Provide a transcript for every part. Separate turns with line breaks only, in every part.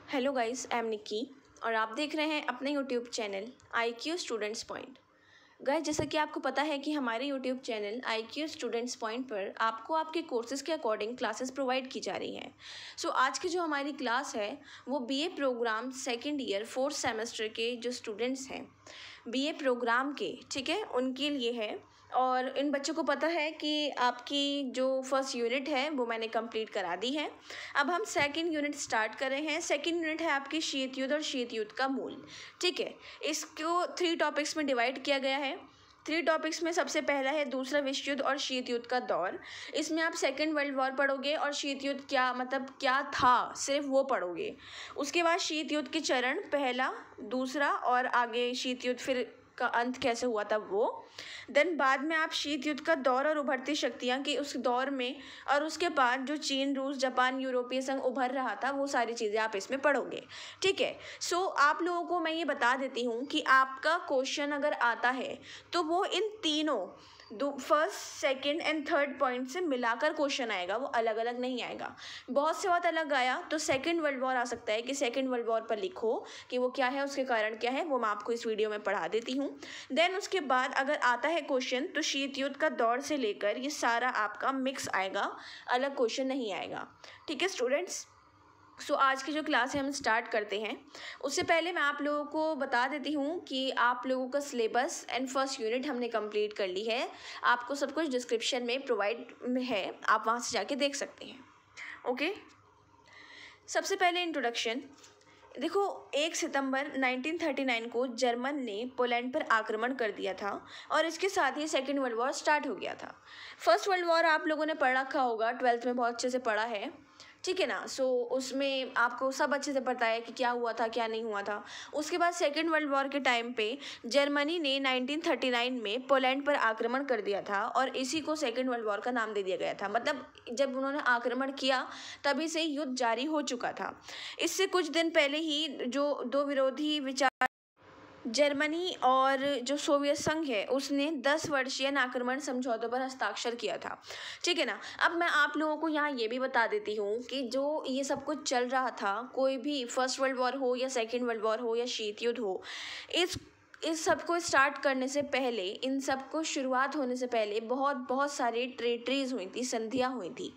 Hello guys, I am Nikki और आप देख रहे हैं अपने YouTube channel IQ students point. Guys, जैसा कि आपको पता है कि हमारे YouTube channel IQ students point पर आपको आपके कोर्सेज़ के अकॉर्डिंग क्लासेस प्रोवाइड की जा रही हैं। सो आज की जो हमारी क्लास है वो BA program second year fourth semester के जो स्टूडेंट्स हैं BA प्रोग्राम के, ठीक है, उनके लिए है। और इन बच्चों को पता है कि आपकी जो फर्स्ट यूनिट है वो मैंने कंप्लीट करा दी है। अब हम सेकंड यूनिट स्टार्ट कर रहे हैं। सेकंड यूनिट है आपकी शीत युद्ध और शीत युद्ध का मूल, ठीक है। इसको 3 टॉपिक्स में डिवाइड किया गया है। 3 टॉपिक्स में सबसे पहला है दूसरा विश्व युद्ध और शीत युद्ध का दौर। इसमें आप सेकेंड वर्ल्ड वॉर पढ़ोगे और शीत युद्ध क्या मतलब क्या था सिर्फ वो पढ़ोगे। उसके बाद शीत युद्ध के चरण पहला, दूसरा और आगे शीत युद्ध फिर का अंत कैसे हुआ था वो। देन बाद में आप शीत युद्ध का दौर और उभरती शक्तियाँ कि उस दौर में और उसके बाद जो चीन, रूस, जापान, यूरोपीय संघ उभर रहा था वो सारी चीज़ें आप इसमें पढ़ोगे, ठीक है। सो आप लोगों को मैं ये बता देती हूँ कि आपका क्वेश्चन अगर आता है तो वो इन तीनों first, second and third point से मिलाकर क्वेश्चन आएगा, वो अलग अलग नहीं आएगा। बहुत से बहुत अलग आया तो सेकंड वर्ल्ड वॉर आ सकता है कि सेकंड वर्ल्ड वॉर पर लिखो कि वो क्या है, उसके कारण क्या है, वो मैं आपको इस वीडियो में पढ़ा देती हूँ। देन उसके बाद अगर आता है क्वेश्चन तो शीत युद्ध का दौर से लेकर ये सारा आपका मिक्स आएगा, अलग क्वेश्चन नहीं आएगा, ठीक है स्टूडेंट्स। सो आज की जो क्लास है हम स्टार्ट करते हैं। उससे पहले मैं आप लोगों को बता देती हूँ कि आप लोगों का सिलेबस एंड फर्स्ट यूनिट हमने कंप्लीट कर ली है। आपको सब कुछ डिस्क्रिप्शन में प्रोवाइड है, आप वहाँ से जाके देख सकते हैं, ओके। सबसे पहले इंट्रोडक्शन। देखो, 1 सितंबर 1939 को जर्मन ने पोलैंड पर आक्रमण कर दिया था और इसके साथ ही सेकेंड वर्ल्ड वॉर स्टार्ट हो गया था। फर्स्ट वर्ल्ड वॉर आप लोगों ने पढ़ रखा होगा, 12th में बहुत अच्छे से पढ़ा है, ठीक है ना। सो उसमें आपको सब अच्छे से पता है कि क्या हुआ था क्या नहीं हुआ था। उसके बाद सेकेंड वर्ल्ड वॉर के टाइम पे जर्मनी ने 1939 में पोलैंड पर आक्रमण कर दिया था और इसी को सेकेंड वर्ल्ड वॉर का नाम दे दिया गया था। मतलब जब उन्होंने आक्रमण किया तभी से युद्ध जारी हो चुका था। इससे कुछ दिन पहले ही जो दो विरोधी विचार जर्मनी और जो सोवियत संघ है उसने 10 वर्षीय आक्रमण समझौतों पर हस्ताक्षर किया था, ठीक है ना। अब मैं आप लोगों को यहाँ ये भी बता देती हूँ कि जो ये सब कुछ चल रहा था, कोई भी फर्स्ट वर्ल्ड वॉर हो या सेकेंड वर्ल्ड वॉर हो या शीत युद्ध हो, इस सब को स्टार्ट करने से पहले, इन सब को शुरुआत होने से पहले बहुत सारी ट्रेटरीज हुई थी, संधियाँ हुई थी।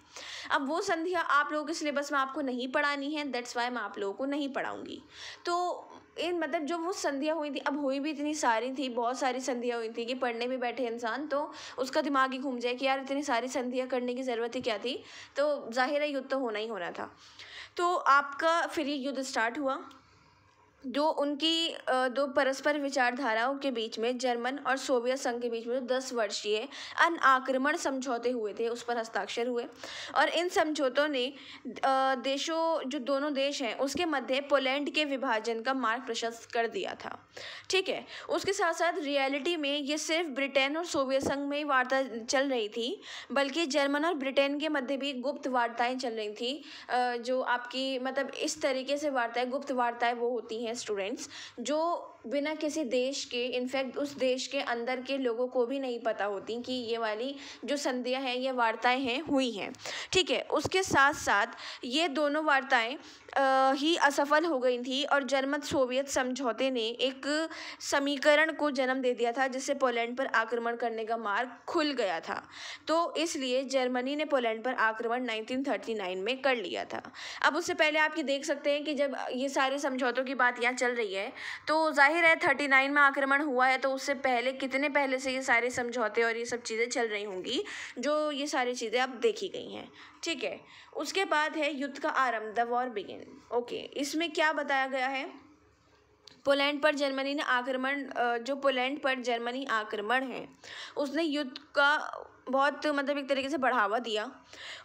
अब वो संधियाँ आप लोगों के सिलेबस में आपको नहीं पढ़ानी है, दैट्स वाई मैं आप लोगों को नहीं पढ़ाऊँगी। तो इन मतलब जो वो संधियाँ हुई थी, अब हुई भी इतनी सारी थी, बहुत सारी संधियाँ हुई थी कि पढ़ने भी बैठे इंसान तो उसका दिमाग ही घूम जाए कि यार इतनी सारी संधियाँ करने की ज़रूरत ही क्या थी। तो जाहिर है युद्ध तो होना ही होना था। तो आपका फिर ये युद्ध स्टार्ट हुआ। जो उनकी दो परस्पर विचारधाराओं के बीच में, जर्मन और सोवियत संघ के बीच में जो 10 वर्षीय अनाक्रमण समझौते हुए थे उस पर हस्ताक्षर हुए और इन समझौतों ने देशों, जो दोनों देश हैं उसके मध्य पोलैंड के विभाजन का मार्ग प्रशस्त कर दिया था, ठीक है। उसके साथ साथ रियलिटी में ये सिर्फ ब्रिटेन और सोवियत संघ में ही वार्ता चल रही थी, बल्कि जर्मन और ब्रिटेन के मध्य भी गुप्त वार्ताएँ चल रही थी। जो आपकी मतलब इस तरीके से वार्ताएँ, गुप्त वार्ताएँ वो होती हैं स्टूडेंट्स, जो बिना किसी देश के, इनफैक्ट उस देश के अंदर के लोगों को भी नहीं पता होती कि ये वाली जो संधियाँ हैं, ये वार्ताएं हैं, हुई हैं, ठीक है। उसके साथ साथ ये दोनों वार्ताएं ही असफल हो गई थी और जर्मन सोवियत समझौते ने एक समीकरण को जन्म दे दिया था जिससे पोलैंड पर आक्रमण करने का मार्ग खुल गया था। तो इसलिए जर्मनी ने पोलैंड पर आक्रमण 1939 में कर लिया था। अब उससे पहले आप ये देख सकते हैं कि जब ये सारे समझौतों की बात यहाँ चल रही है तो जाहिर है 39 में आक्रमण हुआ है, तो उससे पहले कितने पहले से ये सारे समझौते और ये सब चीज़ें चल रही होंगी, जो ये सारी चीज़ें अब देखी गई हैं, ठीक है। उसके बाद है युद्ध का आरंभ, द वॉर बिगिन, ओके। इसमें क्या बताया गया है, पोलैंड पर जर्मनी ने आक्रमण, जो पोलैंड पर जर्मनी आक्रमण है उसने युद्ध का बहुत मतलब एक तरीके से बढ़ावा दिया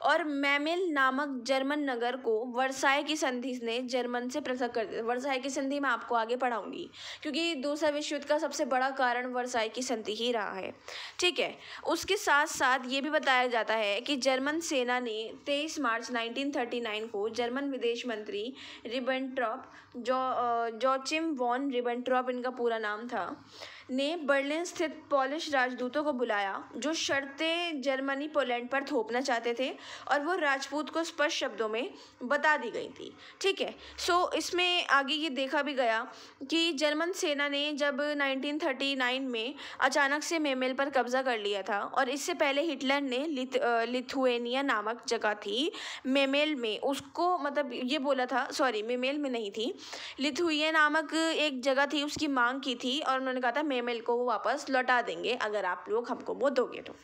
और मैमेल नामक जर्मन नगर को वर्साई की संधि ने जर्मन से पृथक कर दिया। वर्साई की संधि मैं आपको आगे पढ़ाऊंगी क्योंकि दूसरा विश्व युद्ध का सबसे बड़ा कारण वर्साई की संधि ही रहा है, ठीक है। उसके साथ साथ ये भी बताया जाता है कि जर्मन सेना ने 23 मार्च 1939 को जर्मन विदेश मंत्री रिबेंट्रॉप, जोचिम वॉन रिबेंट्रॉप इनका पूरा नाम था, ने बर्लिन स्थित पोलिश राजदूतों को बुलाया जो शर्तें जर्मनी पोलैंड पर थोपना चाहते थे, और वो राजपूत को स्पष्ट शब्दों में बता दी गई थी। ठीक है, सो इसमें आगे ये देखा भी गया कि जर्मन सेना ने जब 1939 में अचानक से मेमेल पर कब्जा कर लिया था, और इससे पहले हिटलर ने लिथुएनिया नामक जगह थी मेमेल में, उसको मतलब ये बोला था, सॉरी मेमेल में नहीं थी, लिथुएनिया नामक एक जगह थी, उसकी मांग की थी, और उन्होंने कहा था मेमेल को वो वापस लौटा देंगे अगर आप लोग हमको वो दोगे तो।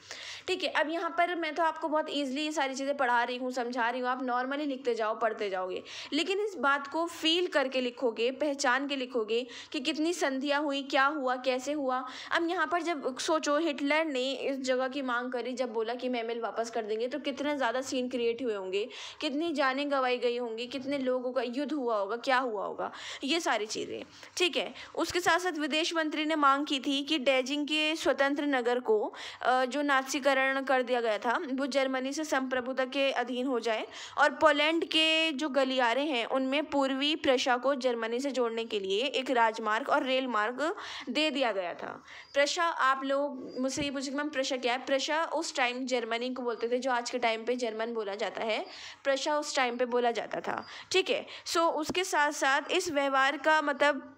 ठीक है, अब यहाँ पर मैं तो आपको बहुत ईजिली ये सारी चीज़ें पढ़ा रही हूँ, समझा रही हूँ, आप नॉर्मली लिखते जाओ, पढ़ते जाओगे, लेकिन इस बात को फील करके लिखोगे, पहचान के लिखोगे कि कितनी संधियाँ हुई, क्या हुआ, कैसे हुआ। अब यहाँ पर जब सोचो हिटलर ने इस जगह की मांग करी, जब बोला कि मेमेल वापस कर देंगे, तो कितने ज़्यादा सीन क्रिएट हुए होंगे, कितनी जानें गंवाई गई होंगी, कितने लोगों का युद्ध हुआ होगा, क्या हुआ होगा, ये सारी चीज़ें। ठीक है, उसके साथ साथ विदेश मंत्री ने मांग की थी कि डेजिंग के स्वतंत्र नगर को जो नाजीकरण कर दिया गया था वो जर्मनी से संप्रभुता के अधीन हो जाए, और पोलैंड के जो गलियारे हैं उनमें पूर्वी प्रशा को जर्मनी से जोड़ने के लिए एक राजमार्ग और रेल मार्ग दे दिया गया था। प्रशा, आप लोग मुझसे ये पूछेंगे मैम प्रशा क्या है? प्रशा उस टाइम जर्मनी को बोलते थे, जो आज के टाइम पे जर्मन बोला जाता है, प्रशा उस टाइम पे बोला जाता था। ठीक है, सो उसके साथ साथ इस व्यवहार का मतलब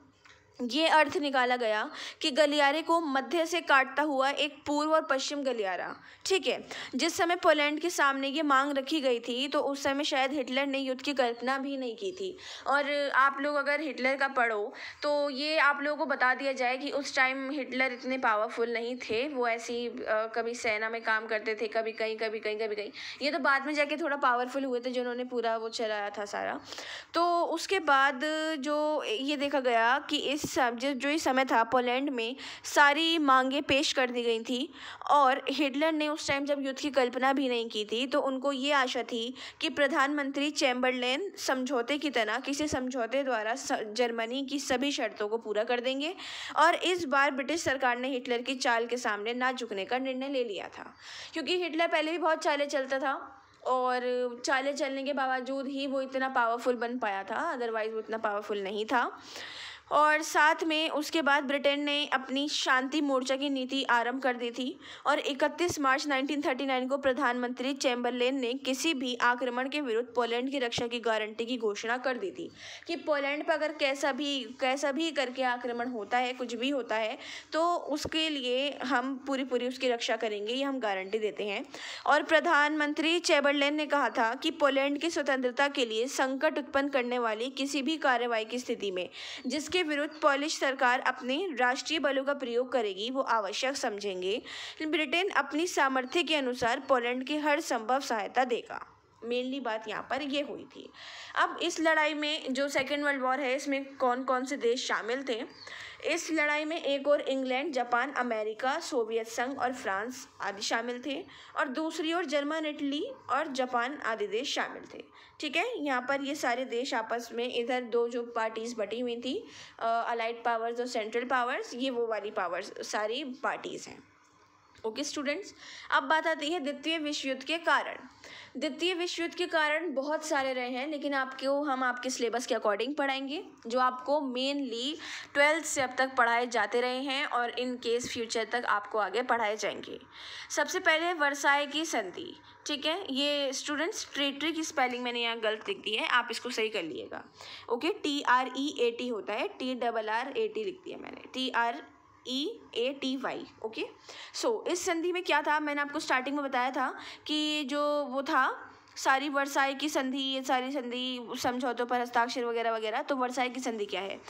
ये अर्थ निकाला गया कि गलियारे को मध्य से काटता हुआ एक पूर्व और पश्चिम गलियारा। ठीक है, जिस समय पोलैंड के सामने ये मांग रखी गई थी तो उस समय शायद हिटलर ने युद्ध की कल्पना भी नहीं की थी। और आप लोग अगर हिटलर का पढ़ो तो ये आप लोगों को बता दिया जाए कि उस टाइम हिटलर इतने पावरफुल नहीं थे, वो ऐसी कभी सेना में काम करते थे, कभी कहीं कभी कहीं कभी कहीं, ये तो बाद में जाके थोड़ा पावरफुल हुए थे जिन्होंने पूरा वो चलाया था सारा। तो उसके बाद जो ये देखा गया कि इस जो इस समय था पोलैंड में सारी मांगें पेश कर दी गई थी, और हिटलर ने उस टाइम जब युद्ध की कल्पना भी नहीं की थी तो उनको ये आशा थी कि प्रधानमंत्री चैम्बरलेन समझौते की तरह किसी समझौते द्वारा जर्मनी की सभी शर्तों को पूरा कर देंगे, और इस बार ब्रिटिश सरकार ने हिटलर की चाल के सामने ना झुकने का निर्णय ले लिया था, क्योंकि हिटलर पहले भी बहुत चालें चलता था, और चालें चलने के बावजूद ही वो इतना पावरफुल बन पाया था, अदरवाइज वो इतना पावरफुल नहीं था। और साथ में उसके बाद ब्रिटेन ने अपनी शांति मोर्चा की नीति आरंभ कर दी थी, और 31 मार्च 1939 को प्रधानमंत्री चैम्बरलेन ने किसी भी आक्रमण के विरुद्ध पोलैंड की रक्षा की गारंटी की घोषणा कर दी थी कि पोलैंड पर अगर कैसा भी करके आक्रमण होता है, कुछ भी होता है, तो उसके लिए हम पूरी उसकी रक्षा करेंगे, ये हम गारंटी देते हैं। और प्रधानमंत्री चैम्बरलेन ने कहा था कि पोलैंड की स्वतंत्रता के लिए संकट उत्पन्न करने वाली किसी भी कार्रवाई की स्थिति में जिसके विरुद्ध पोलिश सरकार अपने राष्ट्रीय बलों का प्रयोग करेगी वो आवश्यक समझेंगे, ब्रिटेन अपनी सामर्थ्य के अनुसार पोलैंड की हर संभव सहायता देगा। मेनली बात यहाँ पर ये हुई थी। अब इस लड़ाई में जो सेकेंड वर्ल्ड वॉर है इसमें कौन कौन से देश शामिल थे? इस लड़ाई में एक और इंग्लैंड, जापान, अमेरिका, सोवियत संघ और फ्रांस आदि शामिल थे, और दूसरी ओर जर्मन, इटली और जापान आदि देश शामिल थे। ठीक है, यहाँ पर ये सारे देश आपस में, इधर दो जो पार्टीज बटी हुई थी, अलाइड पावर्स और सेंट्रल पावर्स, ये वो वाली पावर्स सारी पार्टीज हैं। ओके स्टूडेंट्स, अब बात आती है द्वितीय विश्व युद्ध के कारण। द्वितीय विश्व युद्ध के कारण बहुत सारे रहे हैं, लेकिन हम आपके सिलेबस के अकॉर्डिंग पढ़ाएंगे, जो आपको मेनली 12th से अब तक पढ़ाए जाते रहे हैं, और इन केस फ्यूचर तक आपको आगे पढ़ाए जाएंगे। सबसे पहले वर्साई की संधि। ठीक है, ये स्टूडेंट्स ट्रेटरी की स्पेलिंग मैंने यहाँ गलत लिख दी है, आप इसको सही कर लिएगा। ओके, TREAT होता है, TRRAT लिख दिया मैंने, TREATY। ओके, सो इस संधि में क्या था, मैंने आपको स्टार्टिंग में बताया था कि जो वो था सारी वर्साई की संधि, ये सारी संधि समझौतों पर हस्ताक्षर वगैरह वगैरह। तो वर्साई की संधि क्या है?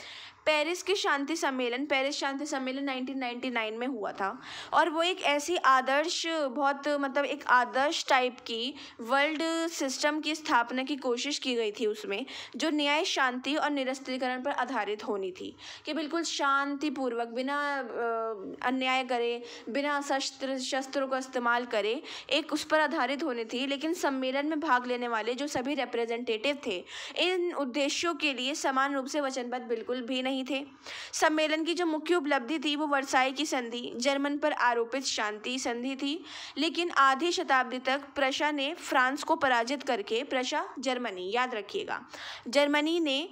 पेरिस शांति सम्मेलन 1999 में हुआ था, और वो एक ऐसी आदर्श, बहुत मतलब एक आदर्श टाइप की वर्ल्ड सिस्टम की स्थापना की कोशिश की गई थी उसमें, जो न्याय, शांति और निरस्त्रीकरण पर आधारित होनी थी, कि बिल्कुल शांतिपूर्वक, बिना अन्याय करे, बिना शस्त्रों का इस्तेमाल करे, एक उस पर आधारित होनी थी। लेकिन सम्मेलन में भाग लेने वाले जो सभी रिप्रेजेंटेटिव थे इन उद्देश्यों के लिए समान रूप से वचनबद्ध बिल्कुल भी नहीं थे। सम्मेलन की जो मुख्य उपलब्धि थी वो वर्साई की संधि, जर्मन पर आरोपित शांति संधि थी, लेकिन आधी शताब्दी तक प्रशा ने फ्रांस को पराजित करके, प्रशा जर्मनी, याद रखिएगा, जर्मनी ने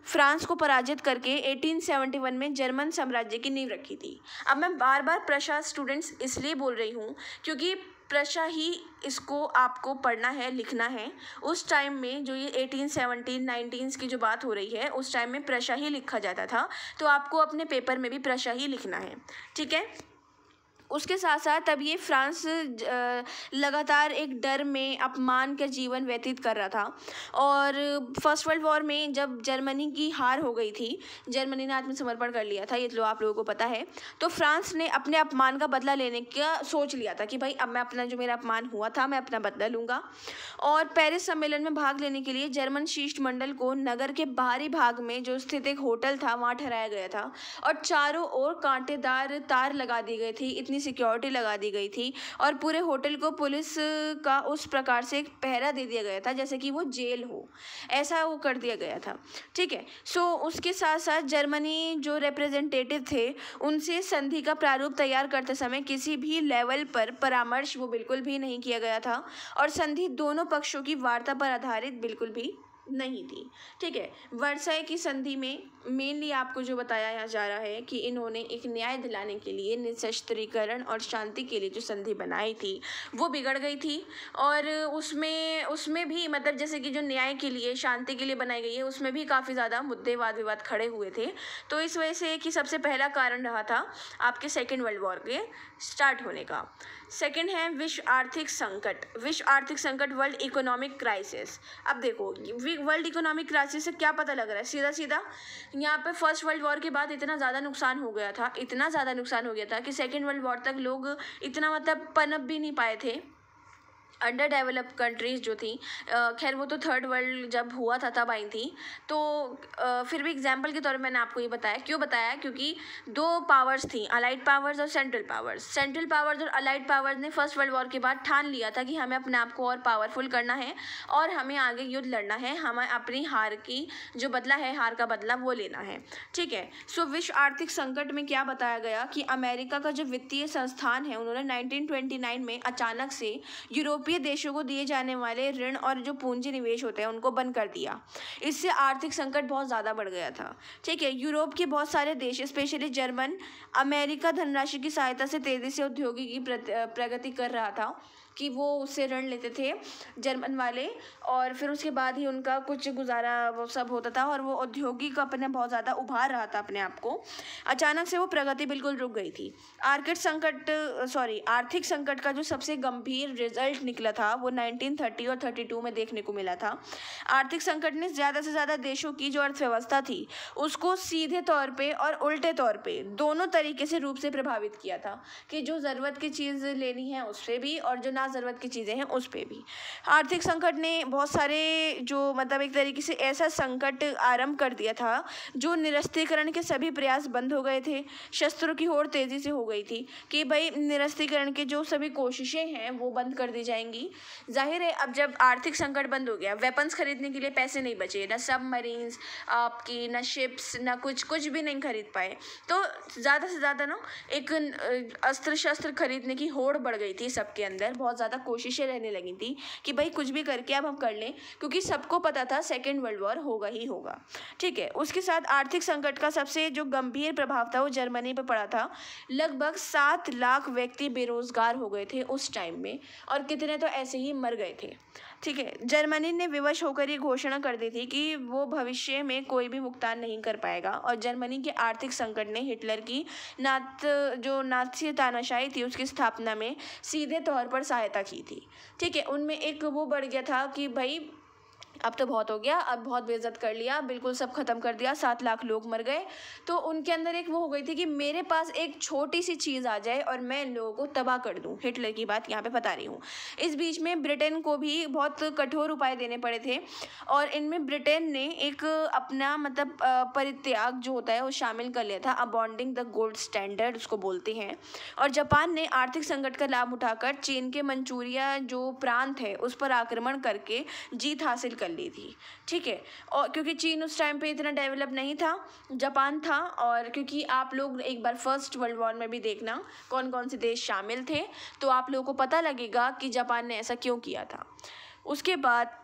फ्रांस को पराजित करके 1871 में जर्मन साम्राज्य की नींव रखी थी। अब मैं बार बार प्रशा स्टूडेंट्स इसलिए बोल रही हूँ क्योंकि प्रशा ही इसको आपको पढ़ना है, लिखना है। उस टाइम में जो ये 1817 19 की जो बात हो रही है, उस टाइम में प्रशा ही लिखा जाता था, तो आपको अपने पेपर में भी प्रशा ही लिखना है, ठीक है। उसके साथ साथ तब ये फ्रांस लगातार एक डर में अपमान का जीवन व्यतीत कर रहा था। और फर्स्ट वर्ल्ड वॉर में जब जर्मनी की हार हो गई थी, जर्मनी ने आत्मसमर्पण कर लिया था, ये तो आप लोगों को पता है, तो फ्रांस ने अपने अपमान का बदला लेने का सोच लिया था कि भाई अब मैं अपना जो मेरा अपमान हुआ था मैं अपना बदला लूँगा। और पेरिस सम्मेलन में भाग लेने के लिए जर्मन शिष्टमंडल को नगर के बाहरी भाग में जो स्थित एक होटल था वहाँ ठहराया गया था और चारों ओर कांटेदार तार लगा दी गई थी, इतनी सिक्योरिटी लगा दी गई थी और पूरे होटल को पुलिस का उस प्रकार से एक पहरा दे दिया गया था जैसे कि वो जेल हो, ऐसा वो कर दिया गया था, ठीक है। सो उसके साथ साथ जर्मनी जो रिप्रेजेंटेटिव थे उनसे संधि का प्रारूप तैयार करते समय किसी भी लेवल पर परामर्श वो बिल्कुल भी नहीं किया गया था और संधि दोनों पक्षों की वार्ता पर आधारित बिल्कुल भी नहीं थी, ठीक है। वर्साई की संधि में मेनली आपको जो बताया जा रहा है कि इन्होंने एक न्याय दिलाने के लिए निशस्त्रीकरण और शांति के लिए जो संधि बनाई थी वो बिगड़ गई थी। और उसमें भी मतलब जैसे कि जो न्याय के लिए, शांति के लिए बनाई गई है, उसमें भी काफ़ी ज़्यादा मुद्दे वाद विवाद खड़े हुए थे। तो इस वजह से कि सबसे पहला कारण रहा था आपके सेकेंड वर्ल्ड वॉर के स्टार्ट होने का। सेकेंड है विश्व आर्थिक संकट। विश्व आर्थिक संकट, वर्ल्ड इकोनॉमिक क्राइसिस। अब देखो वर्ल्ड इकोनॉमिक क्राइसिस से क्या पता लग रहा है, सीधा सीधा यहाँ पे फर्स्ट वर्ल्ड वॉर के बाद इतना ज़्यादा नुकसान हो गया था, इतना ज़्यादा नुकसान हो गया था कि सेकेंड वर्ल्ड वॉर तक लोग इतना मतलब पनप भी नहीं पाए थे। अंडर डेवलप्ड कंट्रीज़ जो थी, खैर वो तो थर्ड वर्ल्ड जब हुआ था तब आई थी, तो फिर भी एग्जांपल के तौर पे मैंने आपको ये बताया, क्यों बताया, क्योंकि दो पावर्स थी, अलाइड पावर्स और सेंट्रल पावर्स। सेंट्रल पावर्स और अलाइड पावर्स ने फर्स्ट वर्ल्ड वॉर के बाद ठान लिया था कि हमें अपने आप को और पावरफुल करना है और हमें आगे युद्ध लड़ना है, हमें अपनी हार की जो बदला है, हार का बदला वो लेना है, ठीक है। सो विश्व आर्थिक संकट में क्या बताया गया कि अमेरिका का जो वित्तीय संस्थान है उन्होंने 1929 में अचानक से यूरोपीय देशों को दिए जाने वाले ऋण और जो पूंजी निवेश होते हैं उनको बंद कर दिया। इससे आर्थिक संकट बहुत ज़्यादा बढ़ गया था, ठीक है। यूरोप के बहुत सारे देश, स्पेशली जर्मन, अमेरिका धनराशि की सहायता से तेज़ी से औद्योगिक प्रगति कर रहा था कि वो उससे ऋण लेते थे जर्मन वाले और फिर उसके बाद ही उनका कुछ गुजारा वो सब होता था और वो औद्योगिक अपने बहुत ज़्यादा उभार रहा था अपने आप को। अचानक से वो प्रगति बिल्कुल रुक गई थी। आर्थिक संकट का जो सबसे गंभीर रिजल्ट निकला था वो 1930 और 32 में देखने को मिला था। आर्थिक संकट ने ज़्यादा से ज़्यादा देशों की जो अर्थव्यवस्था थी उसको सीधे तौर पे और उल्टे तौर पे दोनों तरीके से रूप से प्रभावित किया था कि जो ज़रूरत की चीज़ लेनी है उस पर भी और जो ना ज़रूरत की चीज़ें हैं उस पे भी। आर्थिक संकट ने बहुत सारे जो मतलब एक तरीके से ऐसा संकट आरंभ कर दिया था जो निरस्त्रीकरण के सभी प्रयास बंद हो गए थे। शस्त्रों की होड़ तेज़ी से हो गई थी कि भाई निरस्त्रीकरण के जो सभी कोशिशें हैं वो बंद कर दी जाएंगी। जाहिर है अब जब आर्थिक संकट बंद हो गया, वेपन्स खरीदने के लिए पैसे नहीं बचे, ना सबमरीन्स आपकी, ना शिप्स, ना कुछ भी नहीं खरीद पाए, तो ज़्यादा से ज़्यादा ना एक अस्त्र शस्त्र खरीदने की होड़ बढ़ गई थी सबके अंदर। बहुत ज़्यादा कोशिशें रहने लगी थी कि भाई कुछ भी करके अब हम कर लें, क्योंकि सबको पता था सेकेंड वर्ल्ड वॉर होगा ही होगा, ठीक है। उसके साथ आर्थिक संकट का सबसे जो गंभीर प्रभाव था वो जर्मनी पर पड़ा था। लगभग 7 लाख व्यक्ति बेरोजगार हो गए थे उस टाइम में और कितने तो ऐसे ही मर गए थे, ठीक है। जर्मनी ने विवश होकर ये घोषणा कर दी थी कि वो भविष्य में कोई भी भुगतान नहीं कर पाएगा और जर्मनी के आर्थिक संकट ने हिटलर की नाज़ी तानाशाही थी उसकी स्थापना में सीधे तौर पर सहायता की थी, ठीक है। उनमें एक वो बढ़ गया था कि भाई अब तो बहुत हो गया, अब बहुत बेइज्जत कर लिया, बिल्कुल सब खत्म कर दिया, 7 लाख लोग मर गए, तो उनके अंदर एक वो हो गई थी कि मेरे पास एक छोटी सी चीज़ आ जाए और मैं इन लोगों को तबाह कर दूं। हिटलर की बात यहाँ पे बता रही हूँ। इस बीच में ब्रिटेन को भी बहुत कठोर उपाय देने पड़े थे और इनमें ब्रिटेन ने एक अपना मतलब परित्याग जो होता है वो शामिल कर लिया था, अबॉन्डिंग द गोल्ड स्टैंडर्ड उसको बोलते हैं। और जापान ने आर्थिक संकट का लाभ उठाकर चीन के मंचूरिया जो प्रांत है उस पर आक्रमण करके जीत हासिल कर ली थी, ठीक है। और क्योंकि चीन उस टाइम पे इतना डेवलप नहीं था, जापान था। और क्योंकि आप लोग एक बार फर्स्ट वर्ल्ड वॉर में भी देखना कौन कौन से देश शामिल थे तो आप लोगों को पता लगेगा कि जापान ने ऐसा क्यों किया था। उसके बाद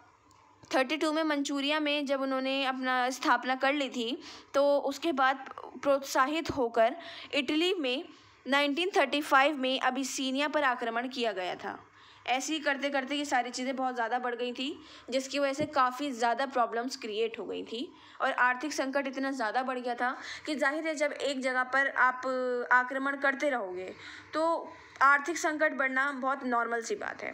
32 में मंचूरिया में जब उन्होंने अपना स्थापना कर ली थी, तो उसके बाद प्रोत्साहित होकर इटली में 1935 में अबिसीनिया पर आक्रमण किया गया था। ऐसे ही करते करते ये सारी चीज़ें बहुत ज़्यादा बढ़ गई थी, जिसकी वजह से काफ़ी ज़्यादा प्रॉब्लम्स क्रिएट हो गई थी और आर्थिक संकट इतना ज़्यादा बढ़ गया था कि जाहिर है जब एक जगह पर आप आक्रमण करते रहोगे तो आर्थिक संकट बढ़ना बहुत नॉर्मल सी बात है।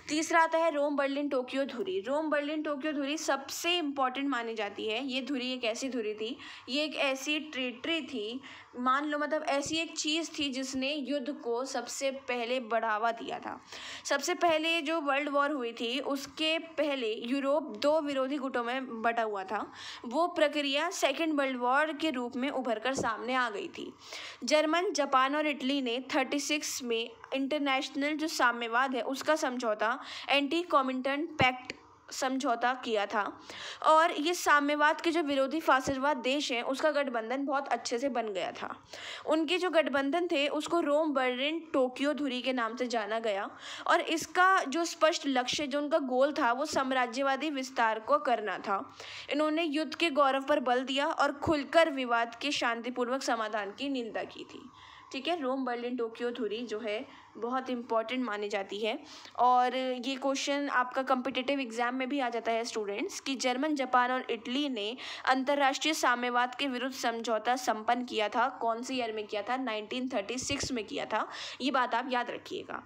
तीसरा आता है रोम बर्लिन टोक्यो धुरी। रोम बर्लिन टोक्यो धुरी सबसे इम्पॉर्टेंट मानी जाती है। ये धुरी एक ऐसी धुरी थी, ये एक ऐसी टेरिटरी थी, मान लो मतलब ऐसी एक चीज़ थी जिसने युद्ध को सबसे पहले बढ़ावा दिया था। सबसे पहले जो वर्ल्ड वॉर हुई थी उसके पहले यूरोप 2 विरोधी गुटों में बटा हुआ था। वो प्रक्रिया सेकेंड वर्ल्ड वॉर के रूप में उभर कर सामने आ गई थी। जर्मन, जापान और इटली ने 36 में इंटरनेशनल जो साम्यवाद है उसका समझौता, एंटी कॉमिंटन पैक्ट समझौता किया था और ये साम्यवाद के जो विरोधी फासिस्टवाद देश हैं उसका गठबंधन बहुत अच्छे से बन गया था। उनके जो गठबंधन थे उसको रोम बर्लिन टोक्यो धुरी के नाम से जाना गया और इसका जो स्पष्ट लक्ष्य, जो उनका गोल था, वो साम्राज्यवादी विस्तार को करना था। इन्होंने युद्ध के गौरव पर बल दिया और खुलकर विवाद के शांतिपूर्वक समाधान की निंदा की थी। ठीक है, रोम बर्लिन टोक्यो धुरी जो है बहुत इंपॉर्टेंट मानी जाती है और ये क्वेश्चन आपका कॉम्पिटिटिव एग्जाम में भी आ जाता है स्टूडेंट्स कि जर्मन, जापान और इटली ने अंतर्राष्ट्रीय साम्यवाद के विरुद्ध समझौता संपन्न किया था। कौन से ईयर में किया था? 1936 में किया था। ये बात आप याद रखिएगा।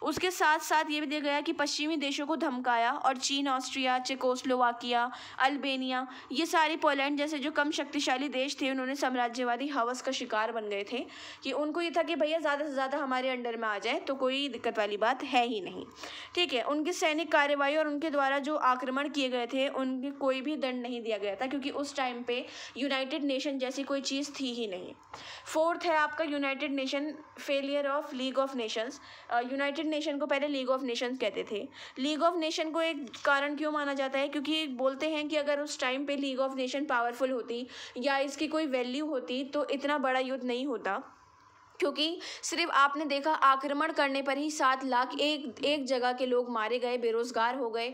उसके साथ साथ ये भी दिया गया कि पश्चिमी देशों को धमकाया और चीन, ऑस्ट्रिया, चेकोस्लोवाकिया, अल्बेनिया, ये सारी पोलैंड जैसे जो कम शक्तिशाली देश थे उन्होंने साम्राज्यवादी हवस का शिकार बन गए थे कि उनको ये था कि भैया ज़्यादा से ज़्यादा हमारे अंडर में आ जाए तो कोई दिक्कत वाली बात है ही नहीं। ठीक है, उनकी सैनिक कार्रवाई और उनके द्वारा जो आक्रमण किए गए थे उनके कोई भी दंड नहीं दिया गया था क्योंकि उस टाइम पे यूनाइटेड नेशन जैसी कोई चीज़ थी ही नहीं। फोर्थ है आपका United nation, failure of league of Nations. United nation को पहले लीग ऑफ नेशंस कहते थे। लीग ऑफ नेशन को एक कारण क्यों माना जाता है? क्योंकि बोलते हैं कि अगर उस टाइम पे लीग ऑफ नेशन पावरफुल होती या इसकी कोई वैल्यू होती तो इतना बड़ा युद्ध नहीं होता, क्योंकि सिर्फ आपने देखा आक्रमण करने पर ही 7 लाख एक जगह के लोग मारे गए, बेरोजगार हो गए,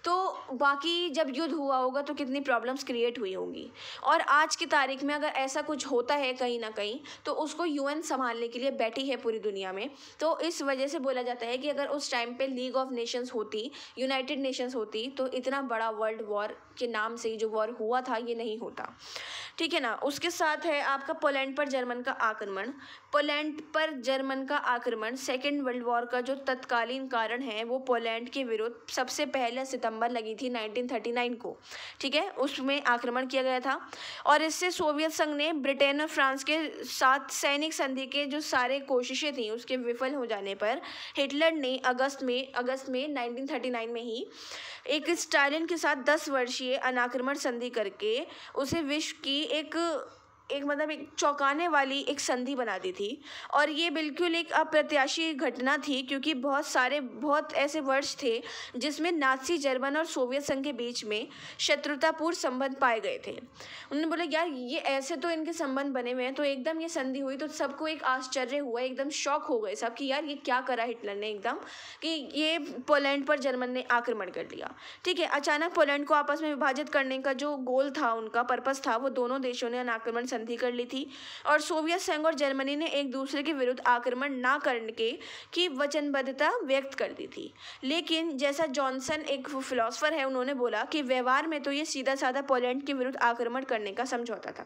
तो बाकी जब युद्ध हुआ होगा तो कितनी प्रॉब्लम्स क्रिएट हुई होंगी। और आज की तारीख में अगर ऐसा कुछ होता है कहीं ना कहीं तो उसको यूएन संभालने के लिए बैठी है पूरी दुनिया में। तो इस वजह से बोला जाता है कि अगर उस टाइम पे लीग ऑफ नेशंस होती, यूनाइटेड नेशंस होती, तो इतना बड़ा वर्ल्ड वॉर के नाम से जो वॉर हुआ था ये नहीं होता। ठीक है ना। उसके साथ है आपका पोलैंड पर जर्मन का आक्रमण। पोलैंड पर जर्मन का आक्रमण सेकेंड वर्ल्ड वॉर का जो तत्कालीन कारण है वो पोलैंड के विरुद्ध सबसे पहले सितंबर लगी थी 1939 को। ठीक है, उसमें आक्रमण किया गया था और इससे सोवियत संघ ने ब्रिटेन और फ्रांस के साथ सैनिक संधि के जो सारे कोशिशें थी उसके विफल हो जाने पर हिटलर ने अगस्त में 1939 में ही एक स्टालिन के साथ 10 वर्षीय अनाक्रमण संधि करके उसे विश्व की एक मतलब एक चौंकाने वाली एक संधि बना दी थी। और ये बिल्कुल एक अप्रत्याशित घटना थी क्योंकि बहुत ऐसे वर्ष थे जिसमें नाज़ी जर्मन और सोवियत संघ के बीच में शत्रुतापूर्ण संबंध पाए गए थे। उन्होंने बोला यार ये ऐसे तो इनके संबंध बने हुए हैं, तो एकदम ये संधि हुई तो सबको एक आश्चर्य हुआ, एकदम शॉक हो गए सब कि यार ये क्या करा हिटलर ने एकदम, कि ये पोलैंड पर जर्मन ने आक्रमण कर लिया। ठीक है, अचानक पोलैंड को आपस में विभाजित करने का जो गोल था, उनका पर्पस था, वो दोनों देशों ने आक्रमण संधि कर ली थी और सोवियत संघ और जर्मनी ने एक दूसरे के विरुद्ध आक्रमण ना करने की वचनबद्धता व्यक्त कर दी थी। लेकिन जैसा जॉनसन एक फिलोसोफर है, उन्होंने बोला कि व्यवहार में तो ये सीधा साधा पोलैंड के विरुद्ध आक्रमण करने का समझौता था।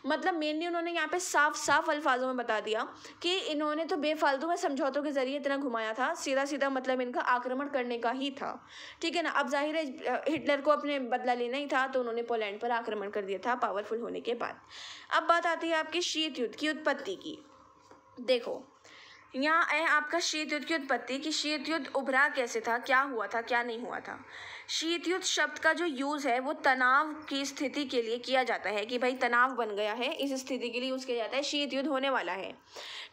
मतलब मेनली उन्होंने यहाँ पे साफ अल्फाजों में बता दिया कि इन्होंने तो बेफालतू में समझौतों के जरिए इतना घुमाया था, सीधा मतलब इनका आक्रमण करने का ही था। ठीक है ना। अब जाहिर है हिटलर को अपने बदला लेना ही था तो उन्होंने पोलैंड पर आक्रमण कर दिया था पावरफुल होने के बाद। अब बात आती है आपके शीत युद्ध की उत्पत्ति की। देखो यहाँ है आपका शीत युद्ध की उत्पत्ति, कि शीत युद्ध उभरा कैसे था, क्या हुआ था, क्या नहीं हुआ था। शीत युद्ध शब्द का जो यूज़ है वो तनाव की स्थिति के लिए किया जाता है कि भाई तनाव बन गया है, इस स्थिति के लिए यूज़ किया जाता है, शीत युद्ध होने वाला है।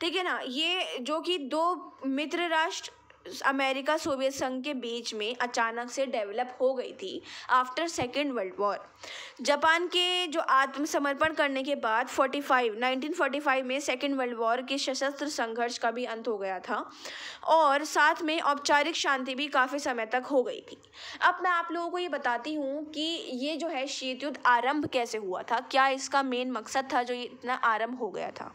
ठीक है ना। ये जो कि 2 मित्र राष्ट्र अमेरिका सोवियत संघ के बीच में अचानक से डेवलप हो गई थी after second world war. Japan के जो आत्मसमर्पण करने के बाद 1945 में सेकेंड वर्ल्ड वॉर के सशस्त्र संघर्ष का भी अंत हो गया था और साथ में औपचारिक शांति भी काफ़ी समय तक हो गई थी। अब मैं आप लोगों को ये बताती हूँ कि ये जो है शीत युद्ध आरंभ कैसे हुआ था, क्या इसका मेन मकसद था जो ये इतना आरंभ हो गया था।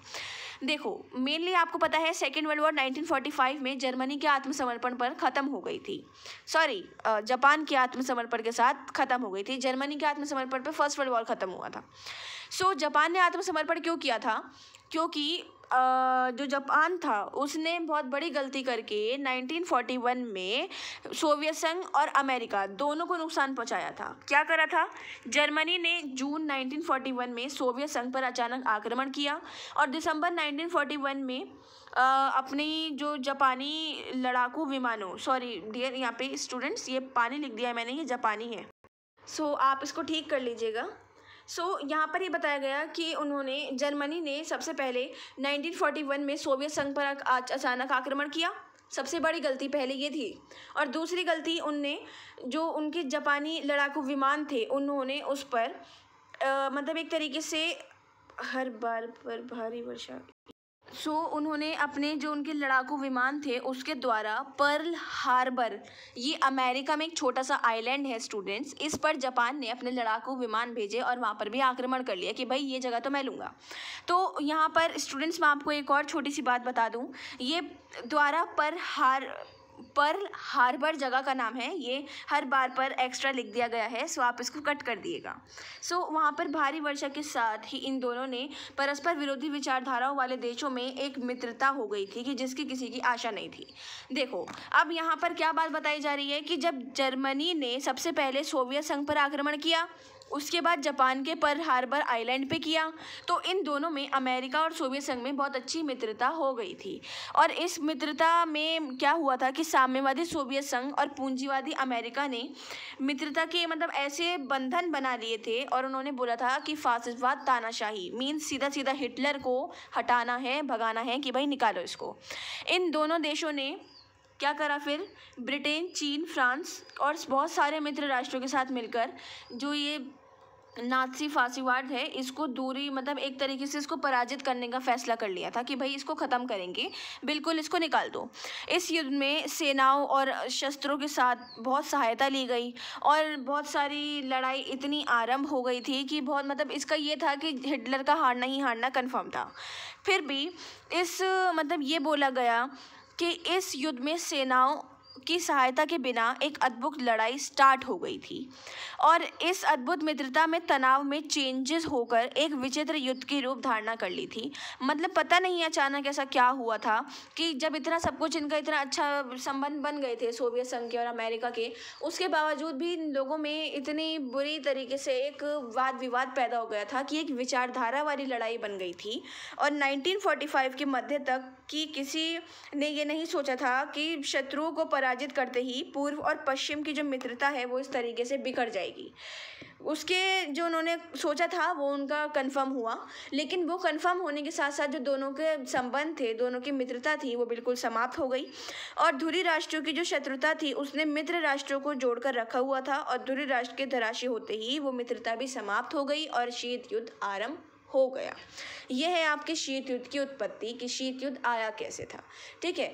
देखो, मेनली आपको पता है सेकेंड वर्ल्ड वॉर 1945 में जर्मनी के आत्मसमर्पण पर ख़त्म हो गई थी। जापान के आत्मसमर्पण के साथ ख़त्म हो गई थी। जर्मनी के आत्मसमर्पण पर फर्स्ट वर्ल्ड वॉर ख़त्म हुआ था। जापान ने आत्मसमर्पण क्यों किया था? क्योंकि जो जापान था उसने बहुत बड़ी गलती करके 1941 में सोवियत संघ और अमेरिका दोनों को नुकसान पहुंचाया था। क्या करा था? जर्मनी ने जून 1941 में सोवियत संघ पर अचानक आक्रमण किया और दिसंबर 1941 में अपनी जो जापानी लड़ाकू विमानों, डियर यहाँ पे स्टूडेंट्स ये पानी लिख दिया है मैंने, ये जापानी है, आप इसको ठीक कर लीजिएगा। यहाँ पर ये बताया गया कि जर्मनी ने सबसे पहले 1941 में सोवियत संघ पर अचानक आक्रमण किया। सबसे बड़ी गलती पहले ये थी। और दूसरी गलती जो उनके जापानी लड़ाकू विमान थे उन्होंने उस पर मतलब एक तरीके से हर बार पर भारी वर्षा उन्होंने अपने जो उनके लड़ाकू विमान थे उसके द्वारा पर्ल हार्बर, ये अमेरिका में एक छोटा सा आइलैंड है स्टूडेंट्स, इस पर जापान ने अपने लड़ाकू विमान भेजे और वहाँ पर भी आक्रमण कर लिया कि भाई ये जगह तो मैं लूँगा। तो यहाँ पर स्टूडेंट्स मैं आपको एक और छोटी सी बात बता दूँ, ये द्वारा पर्ल हार्बर जगह का नाम है, ये हर बार पर एक्स्ट्रा लिख दिया गया है, आप इसको कट कर दिएगा। वहाँ पर भारी वर्षा के साथ ही इन दोनों ने परस्पर विरोधी विचारधाराओं वाले देशों में एक मित्रता हो गई थी कि जिसकी किसी की आशा नहीं थी। देखो, अब यहाँ पर क्या बात बताई जा रही है कि जब जर्मनी ने सबसे पहले सोवियत संघ पर आक्रमण किया, उसके बाद जापान के पर्ल हार्बर आइलैंड पे किया, तो इन दोनों में अमेरिका और सोवियत संघ में बहुत अच्छी मित्रता हो गई थी। और इस मित्रता में क्या हुआ था कि साम्यवादी सोवियत संघ और पूंजीवादी अमेरिका ने मित्रता के मतलब ऐसे बंधन बना लिए थे और उन्होंने बोला था कि फासिस्टवाद, तानाशाही मीन्स सीधा सीधा हिटलर को हटाना है, भगाना है कि भाई निकालो इसको। इन दोनों देशों ने क्या करा फिर? ब्रिटेन, चीन, फ्रांस और बहुत सारे मित्र राष्ट्रों के साथ मिलकर जो ये नाज़ी फासीवाद है इसको दूरी मतलब एक तरीके से इसको पराजित करने का फैसला कर लिया था कि भाई इसको ख़त्म करेंगे, बिल्कुल इसको निकाल दो। इस युद्ध में सेनाओं और शस्त्रों के साथ बहुत सहायता ली गई और बहुत सारी लड़ाई इतनी आरंभ हो गई थी कि बहुत मतलब इसका ये था कि हिटलर का हारना ही हारना कन्फर्म था। फिर भी ये बोला गया कि इस युद्ध में सेनाओं की सहायता के बिना एक अद्भुत लड़ाई स्टार्ट हो गई थी और इस अद्भुत मित्रता में तनाव में चेंजेस होकर एक विचित्र युद्ध की रूप धारणा कर ली थी। मतलब पता नहीं अचानक ऐसा क्या हुआ था कि जब इतना सब कुछ इनका इतना अच्छा संबंध बन गए थे सोवियत संघ के और अमेरिका के, उसके बावजूद भी इन लोगों में इतनी बुरी तरीके से एक वाद विवाद पैदा हो गया था कि एक विचारधारा वाली लड़ाई बन गई थी। और 1945 के मध्य तक कि किसी ने ये नहीं सोचा था कि शत्रुओं को पराजित करते ही पूर्व और पश्चिम की जो मित्रता है वो इस तरीके से बिखर जाएगी। उसके जो उन्होंने सोचा था वो उनका कंफर्म हुआ, लेकिन वो कंफर्म होने के साथ साथ जो दोनों के संबंध थे, दोनों की मित्रता थी वो बिल्कुल समाप्त हो गई। और धुरी राष्ट्रों की जो शत्रुता थी उसने मित्र राष्ट्रों को जोड़कर रखा हुआ था और धुरी राष्ट्र के धराशायी होते ही वो मित्रता भी समाप्त हो गई और शीत युद्ध आरंभ हो गया। यह है आपके शीत युद्ध की उत्पत्ति कि शीत युद्ध आया कैसे था। ठीक है,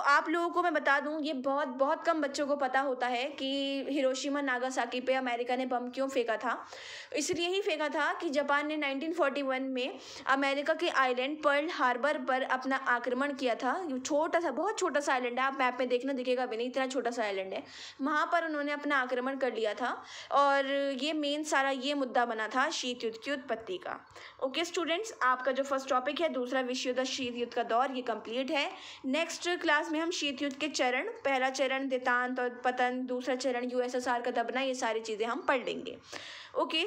आप लोगों को मैं बता दूं, ये बहुत बहुत कम बच्चों को पता होता है कि हिरोशिमा नागासाकी पे अमेरिका ने बम क्यों फेंका था। इसलिए ही फेंका था कि जापान ने 1941 में अमेरिका के आइलैंड पर्ल हार्बर पर अपना आक्रमण किया था। छोटा सा, बहुत छोटा सा आइलैंड है, आप मैप में देखना दिखेगा भी नहीं, इतना छोटा सा आइलैंड है। वहाँ पर उन्होंने अपना आक्रमण कर लिया था और ये मेन सारा ये मुद्दा बना था शीत युद्ध की उत्पत्ति का। ओके स्टूडेंट्स, आपका जो फर्स्ट टॉपिक है दूसरा विश्व युद्ध शीत युद्ध का दौर, ये कंप्लीट है। नेक्स्ट क्लास में हम शीत युद्ध के चरण, पहला चरण देतांत और पतन, दूसरा चरण यूएसएसआर का दबना, ये सारी चीज़ें हम पढ़ लेंगे। ओके,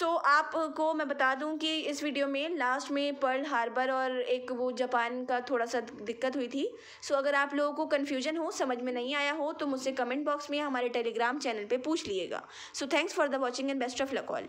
आपको मैं बता दूं कि इस वीडियो में लास्ट में पर्ल हार्बर और एक वो जापान का थोड़ा सा दिक्कत हुई थी। अगर आप लोगों को कन्फ्यूजन हो, समझ में नहीं आया हो तो मुझसे कमेंट बॉक्स में हमारे टेलीग्राम चैनल पे पूछ लिएगा। Thanks for the watching and best of luck all.